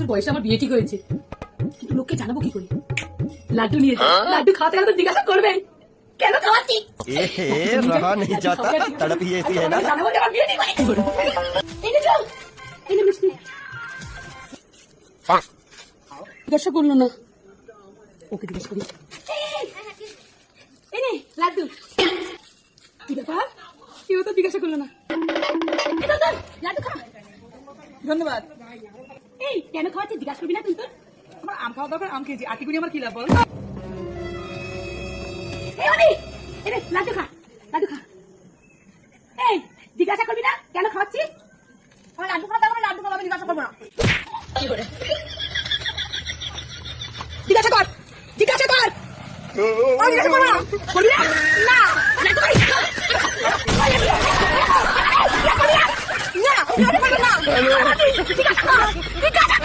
বছর বয়সে আমার বিয়ে ঠিক হয়েছে, কিন্তু লোককে জানাবো কি করে? লাড্ডু নিয়ে লাড্ডু খাওয়াতে গেলে তো জিজ্ঞাসা করবে কেন খাওয়াচ্ছি। रहा नहीं जाता, तड़प ही ऐसी है ना। জানাবো যে আমার বিয়ে ঠিক হয়েছে। এনে যাও, এনে মিষ্টি। জিজ্ঞাসা করলো না, ওকে জিজ্ঞাসা করি। এনে লাড্ডু কি ব্যাপার, কেউ তো জিজ্ঞাসা করলো না। লাড্ডু খা। ধন্যবাদ। এই কেন খাওয়াচ্ছি জিজ্ঞাসা করবি না তুই? তোর আমার আম খাওয়া দরকার, আম খেয়েছি, আটি করি আমার কি লাভ বল? এই অনি, এনে লাড্ডু খা, লাড্ডু খা। এই জিজ্ঞাসা করবি না কেন খাওয়াচ্ছি? আমার লাড্ডু খাওয়া দরকার, লাড্ডু খাওয়া আমি জিজ্ঞাসা করবো না। কি করে জিজ্ঞাসা কর, জিজ্ঞাসা কর। আমি জিজ্ঞাসা করবো না। করবি না? না লাড্ডু খাই। না, আমি লাড্ডু খাবো না। জিজ্ঞাসা কর, জিজ্ঞাসা